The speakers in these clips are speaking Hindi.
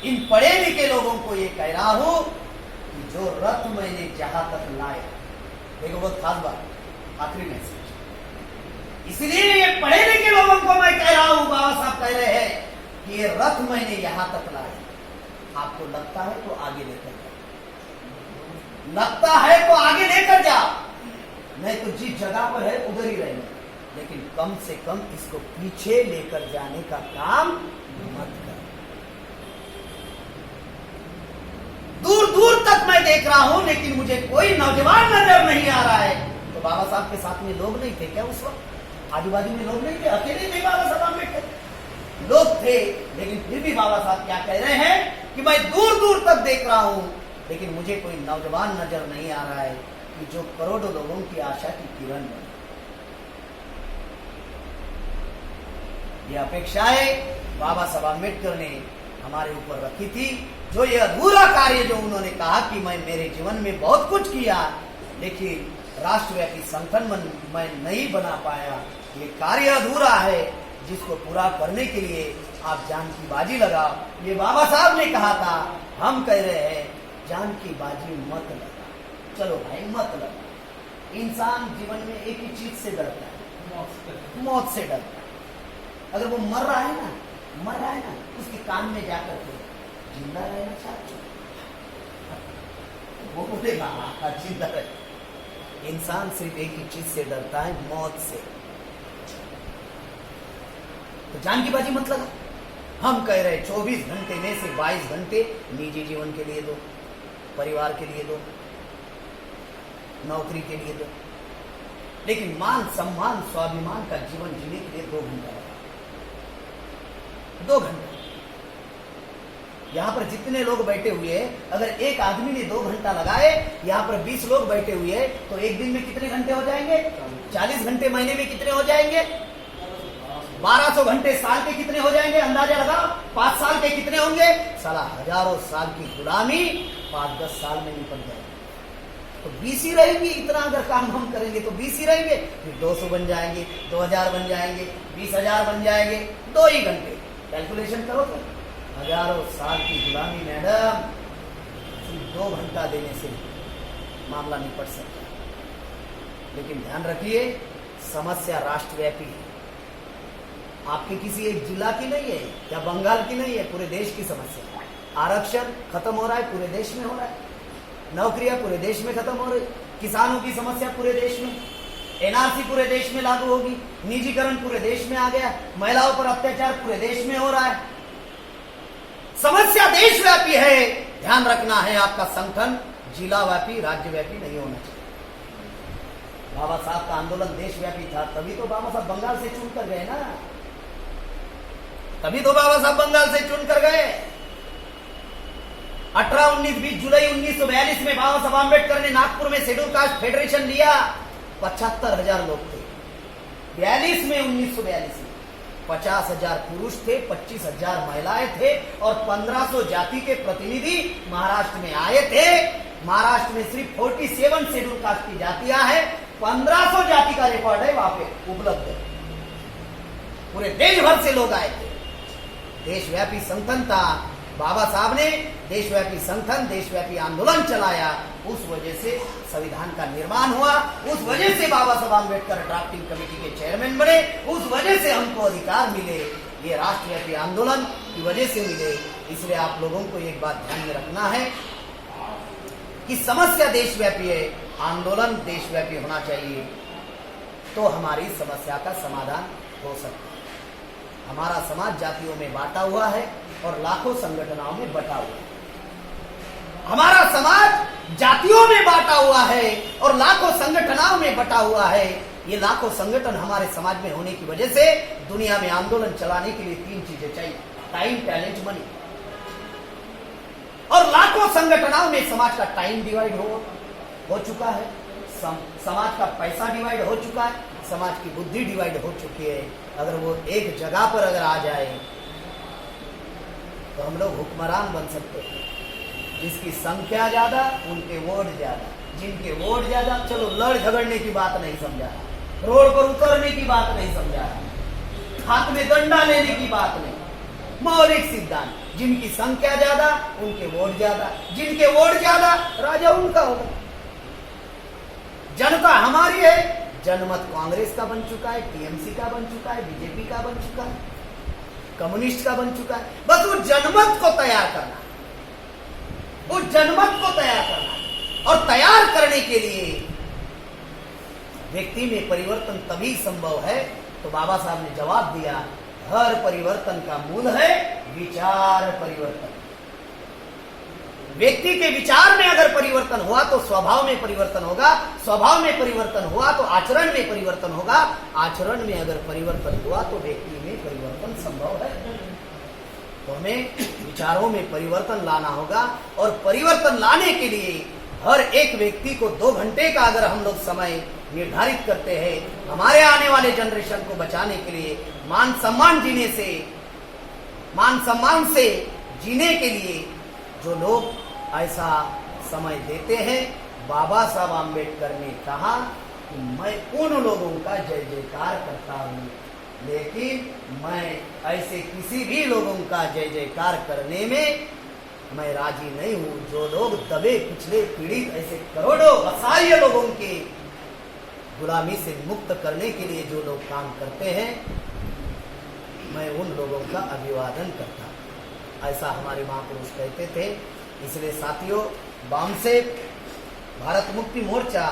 इन पढ़े लिखे लोगों को ये कह रहा हूं कि जो रथ मैंने जहां तक लाया, देखो बहुत खास बात, आखिरी मैसेज। इसलिए ये पढ़े लिखे लोगों को मैं कह रहा हूं, बाबा साहब कह रहे हैं कि ये रथ मैंने यहां तक लाया। आपको लगता है तो आगे लेकर जाओ, लगता है तो आगे लेकर जाओ, नहीं तो जिस जगह पर है उधर ही रहना, लेकिन कम से कम इसको पीछे लेकर जाने का काम मत कर। दूर दूर तक मैं देख रहा हूं, लेकिन मुझे कोई नौजवान नजर नहीं आ रहा है। तो बाबा साहब के साथ में लोग नहीं थे क्या उस वक्त? आजू बाजू में लोग नहीं थे, अकेले थे बाबा साहब आंबेडकर? लोग थे, लेकिन फिर भी बाबा साहब क्या कह रहे हैं कि मैं दूर दूर तक देख रहा हूं, लेकिन मुझे कोई नौजवान नजर नहीं आ रहा है कि जो करोड़ों लोगों की आशा की किरण बने। ये अपेक्षाएं बाबा साहब आंबेडकर ने हमारे ऊपर रखी थी। जो ये अधूरा कार्य जो उन्होंने कहा कि मैं मेरे जीवन में बहुत कुछ किया, लेकिन राष्ट्रव्यापी संगठन मैं नहीं बना पाया, ये कार्य अधूरा है, जिसको पूरा करने के लिए आप जान की बाजी लगाओ। ये बाबा साहब ने कहा था, हम कह रहे हैं जान की बाजी मत लगा। चलो भाई मत लगा। इंसान जीवन में एक ही चीज से डरता है, मौत से डरता है। अगर वो मर रहा है ना, उसके कान में जाकर के जिंदा रहना चाहते, वो बोलेगा जिंदा रहे। इंसान सिर्फ एक ही चीज से डरता है, मौत से। तो जान की बाजी मत लगा। हम कह रहे 24 घंटे में से 22 घंटे निजी जीवन के लिए दो, परिवार के लिए दो, नौकरी के लिए दो, लेकिन मान सम्मान स्वाभिमान का जीवन जीने के लिए 2 घंटा लगा। 2 घंटा। यहां पर जितने लोग बैठे हुए हैं, अगर एक आदमी ने 2 घंटा लगाए, यहां पर 20 लोग बैठे हुए हैं, तो एक दिन में कितने घंटे हो जाएंगे? 40 घंटे। महीने में कितने हो जाएंगे? 1200 घंटे। साल के कितने हो जाएंगे? अंदाजा लगाओ। 5 साल के कितने होंगे? साला हजारों साल की गुलामी 5-10 साल में निपट जाएगी। तो 20 ही रहेंगे। इतना अगर काम हम करेंगे तो 20 ही रहेंगे, फिर 200 बन जाएंगे, 2000 बन जाएंगे, 20,000 बन जाएंगे। 2 ही घंटे कैलकुलेशन करो तो हजारों साल की गुलामी मैडम सिर्फ 2 घंटा देने से मामला निपट सकता है। लेकिन ध्यान रखिए, समस्या राष्ट्रव्यापी है। आपके किसी एक जिला की नहीं है या बंगाल की नहीं है, पूरे देश की समस्या है। आरक्षण खत्म हो रहा है, पूरे देश में हो रहा है। नौकरियां पूरे देश में खत्म हो रही, किसानों की समस्या पूरे देश में, एनआरसी पूरे देश में लागू होगी, निजीकरण पूरे देश में आ गया, महिलाओं पर अत्याचार पूरे देश में हो रहा है। समस्या देशव्यापी है। ध्यान रखना है, आपका संगठन जिलाव्यापी राज्यव्यापी नहीं होना चाहिए। बाबा साहब का आंदोलन देशव्यापी था, तभी तो बाबा साहब बंगाल से चुनकर गए ना, तभी तो बाबा साहब बंगाल से चुनकर गए। 18, 19, 20 जुलाई 1942 में बाबा साहब आंबेडकर ने नागपुर में शेड्यूल कास्ट फेडरेशन लिया। 75,000 लोग थे। 42 में 1942 में 50,000 पुरुष थे, 25,000 महिलाएं थे और 1500 जाति के प्रतिनिधि महाराष्ट्र में आए थे। महाराष्ट्र में सिर्फ 47 शेड्यूल कास्ट की जातियां हैं, 1500 जाति का रिकॉर्ड है वहां पे उपलब्ध है। पूरे देश भर से लोग आए थे। देशव्यापी संगठन था। बाबा साहब ने देशव्यापी संगठन, देशव्यापी आंदोलन चलाया। उस वजह से संविधान का निर्माण हुआ। उस वजह से बाबा साहब आंबेडकर ड्राफ्टिंग कमेटी के चेयरमैन बने। उस वजह से हमको अधिकार मिले। ये राष्ट्रव्यापी आंदोलन की वजह से मिले। इसलिए आप लोगों को एक बात ध्यान में रखना है कि समस्या देशव्यापी है, आंदोलन देशव्यापी होना चाहिए, तो हमारी समस्या का समाधान हो सकता है। हमारा समाज जातियों में बांटा हुआ है और लाखों संगठनों में बटा हुआ है। हमारा समाज जातियों में बांटा हुआ है और लाखों संगठनों में बटा हुआ है। ये लाखों संगठन हमारे समाज में होने की वजह से दुनिया में आंदोलन चलाने के लिए 3 चीजें चाहिए: टाइम, टैलेंट, मनी। और लाखों संगठनों में समाज का टाइम डिवाइड हो चुका है, समाज का पैसा डिवाइड हो चुका है, समाज की बुद्धि डिवाइड हो चुकी है। अगर वो एक जगह पर अगर आ जाए तो हम लोग हुक्मरान बन सकते हैं। जिसकी संख्या ज्यादा उनके वोट ज्यादा, जिनके वोट ज्यादा, चलो लड़ झगड़ने की बात नहीं समझा रहा, रोड पर उतरने की बात नहीं समझा रहा, हाथ में डंडा लेने की बात नहीं। मौलिक सिद्धांत, जिनकी संख्या ज्यादा उनके वोट ज्यादा, जिनके वोट ज्यादा राजा उनका होगा। जनता हमारी है, जनमत कांग्रेस का बन चुका है, टीएमसी का बन चुका है, बीजेपी का बन चुका है, कम्युनिस्ट का बन चुका है। बस वो जनमत को तैयार करना है, वो जनमत को तैयार करना है। और तैयार करने के लिए व्यक्ति में परिवर्तन तभी संभव है। तो बाबा साहब ने जवाब दिया, हर परिवर्तन का मूल है विचार परिवर्तन। व्यक्ति के विचार में अगर परिवर्तन हुआ तो स्वभाव में परिवर्तन होगा, स्वभाव में परिवर्तन हुआ तो आचरण में परिवर्तन होगा, आचरण में अगर परिवर्तन हुआ तो व्यक्ति में परिवर्तन संभव है। तो हमें विचारों में परिवर्तन लाना होगा। और परिवर्तन लाने के लिए हर एक व्यक्ति को 2 घंटे का अगर हम लोग समय निर्धारित करते हैं, हमारे आने वाले जनरेशन को बचाने के लिए, मान सम्मान से जीने के लिए जो लोग ऐसा समय देते हैं, बाबा साहब आम्बेडकर ने कहा कि मैं उन लोगों का जय जयकार करता हूं, लेकिन मैं ऐसे किसी भी लोगों का जय जयकार करने में मैं राजी नहीं हूं जो लोग दबे पिछले पीड़ित ऐसे करोड़ों असहाय लोगों के गुलामी से मुक्त करने के लिए जो लोग काम करते हैं, मैं उन लोगों का अभिवादन करता हूं। ऐसा हमारे महापुरुष कहते थे। इसलिए साथियों, वामसे भारत मुक्ति मोर्चा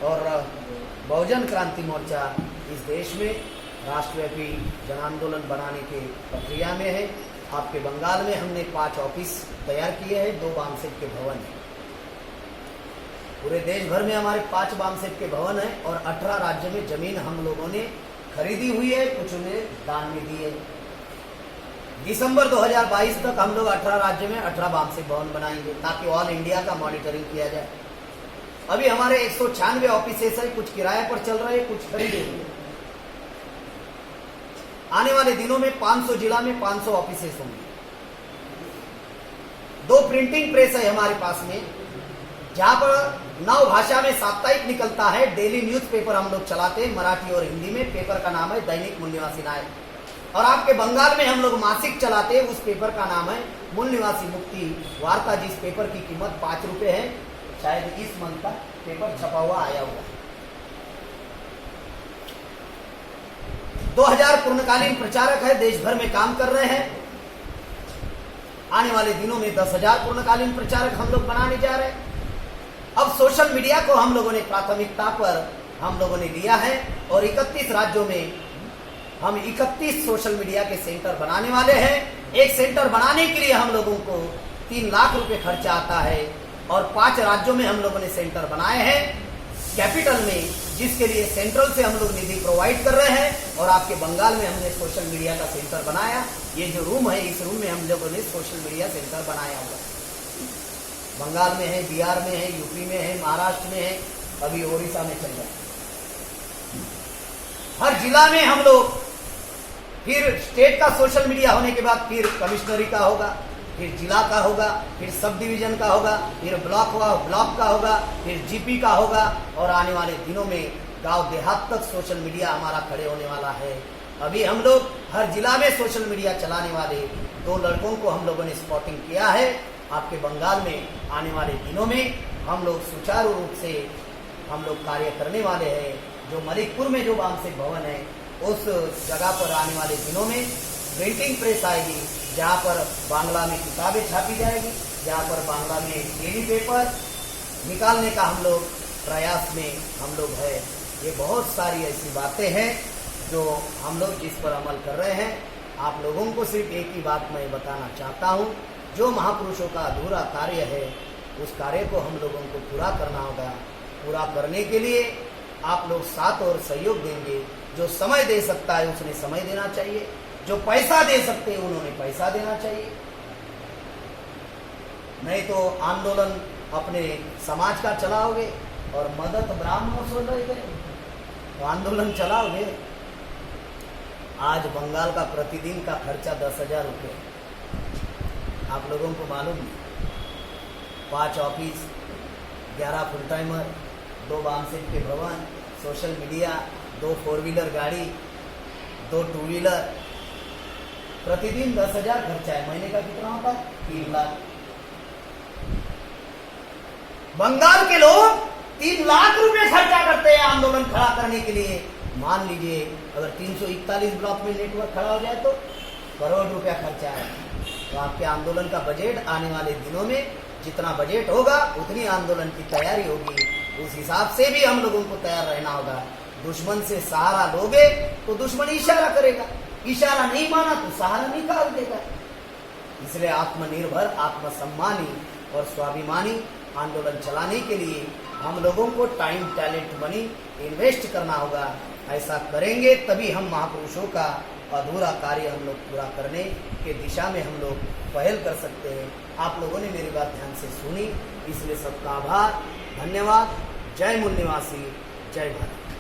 और बहुजन क्रांति मोर्चा इस देश में राष्ट्रव्यापी जन आंदोलन बनाने की प्रक्रिया में है। आपके बंगाल में हमने 5 ऑफिस तैयार किए हैं, 2 वामसेप के भवन हैं। पूरे देश भर में हमारे 5 वामसेप के भवन हैं और 18 राज्य में जमीन हम लोगों ने खरीदी हुई है, कुछ उन्हें दान में दी है। दिसंबर 2022 तक हम लोग 18 राज्य में 18 वामसेप भवन बनाएंगे ताकि ऑल इंडिया का मॉनिटरिंग किया जाए। अभी हमारे 196 ऑफिसेस है, कुछ किराए पर चल रहे हैं, कुछ खरीदे हुए। आने वाले दिनों में 500 जिला में 500 ऑफिसेस होंगे। 2 प्रिंटिंग प्रेस है हमारे पास में, जहां पर 9 भाषा में साप्ताहिक निकलता है। डेली न्यूज़पेपर हम लोग चलाते हैं, मराठी और हिंदी में। पेपर का नाम है दैनिक मूल निवासी नायक। और आपके बंगाल में हम लोग मासिक चलाते हैं, उस पेपर का नाम है मूल निवासी मुक्ति वार्ता, जिस पेपर की कीमत 5 रुपए है। शायद इस मंथ का पेपर छपा हुआ आया हुआ है। 2000 पूर्णकालीन प्रचारक है, देश भर में काम कर रहे हैं। आने वाले दिनों में 10,000 पूर्णकालीन प्रचारक हम लोग बनाने जा रहे हैं। अब सोशल मीडिया को हम लोगों ने प्राथमिकता पर हम लोगों ने लिया है और 31 राज्यों में हम 31 सोशल मीडिया के सेंटर बनाने वाले हैं। एक सेंटर बनाने के लिए हम लोगों को 3 लाख रुपए खर्चा आता है और 5 राज्यों में हम लोगों ने सेंटर बनाए हैं कैपिटल में, जिसके लिए सेंट्रल से हम लोग निधि प्रोवाइड कर रहे हैं। और आपके बंगाल में हमने सोशल मीडिया का सेंटर बनाया। ये जो रूम है, इस रूम में हम लोगों ने सोशल मीडिया सेंटर बनाया हुआ है। बंगाल में है, बिहार में है, यूपी में है, महाराष्ट्र में है, अभी ओडिशा में चल रहा है। हर जिला में हम लोग, फिर स्टेट का सोशल मीडिया होने के बाद फिर कमिश्नरी का होगा, फिर जिला का होगा, फिर सब डिवीजन का होगा, फिर ब्लॉक का होगा, फिर जीपी का होगा। और आने वाले दिनों में गांव देहात तक सोशल मीडिया हमारा खड़े होने वाला है। अभी हम लोग हर जिला में सोशल मीडिया चलाने वाले 2 लड़कों को हम लोगों ने स्पॉटिंग किया है। आपके बंगाल में आने वाले दिनों में हम लोग सुचारू रूप से हम लोग कार्य करने वाले हैं। जो मलिकपुर में जो वामसेप भवन है, उस जगह पर आने वाले दिनों में प्रिंटिंग प्रेस आएगी, जहाँ पर बांग्ला में किताबें छापी जाएगी, जहाँ पर बांग्ला में डेली पेपर निकालने का हम लोग प्रयास में हम लोग है। ये बहुत सारी ऐसी बातें हैं जो हम लोग जिस पर अमल कर रहे हैं। आप लोगों को सिर्फ एक ही बात मैं बताना चाहता हूँ, जो महापुरुषों का अधूरा कार्य है, उस कार्य को हम लोगों को पूरा करना होगा। पूरा करने के लिए आप लोग साथ और सहयोग देंगे। जो समय दे सकता है उसने समय देना चाहिए, जो पैसा दे सकते हैं उन्होंने पैसा देना चाहिए। नहीं तो आंदोलन अपने समाज का चलाओगे और मदद ब्राह्मणों से लोगे तो आंदोलन चलाओगे। आज बंगाल का प्रतिदिन का खर्चा 10,000 रुपये, आप लोगों को मालूम है। 5 ऑफिस, 11 फुल टाइमर, 2 वामसेप के भवन, सोशल मीडिया, 2 4 व्हीलर गाड़ी, 2 2 व्हीलर, प्रतिदिन 10,000 खर्चा है, महीने का कितना होता है? 3 लाख। बंगाल के लोग 3 लाख रुपए खर्चा करते हैं आंदोलन खड़ा करने के लिए। मान लीजिए अगर 341 ब्लॉक में नेटवर्क खड़ा हो जाए तो करोड़ रुपया खर्चा है। तो आपके आंदोलन का बजट आने वाले दिनों में जितना बजट होगा उतनी आंदोलन की तैयारी होगी, उस हिसाब से भी हम लोगों को तैयार रहना होगा। दुश्मन से सहारा लोगे तो दुश्मन इशारा करेगा, इशारा नहीं माना तो सहारा निकाल देगा। इसलिए आत्मनिर्भर, आत्मसम्मानी और स्वाभिमानी आंदोलन चलाने के लिए हम लोगों को टाइम, टैलेंट, मनी इन्वेस्ट करना होगा। ऐसा करेंगे तभी हम महापुरुषों का अधूरा कार्य हम लोग पूरा करने के दिशा में हम लोग पहल कर सकते हैं। आप लोगों ने मेरी बात ध्यान से सुनी, इसलिए सबका आभार, धन्यवाद। जय मूल निवासी, जय भारत।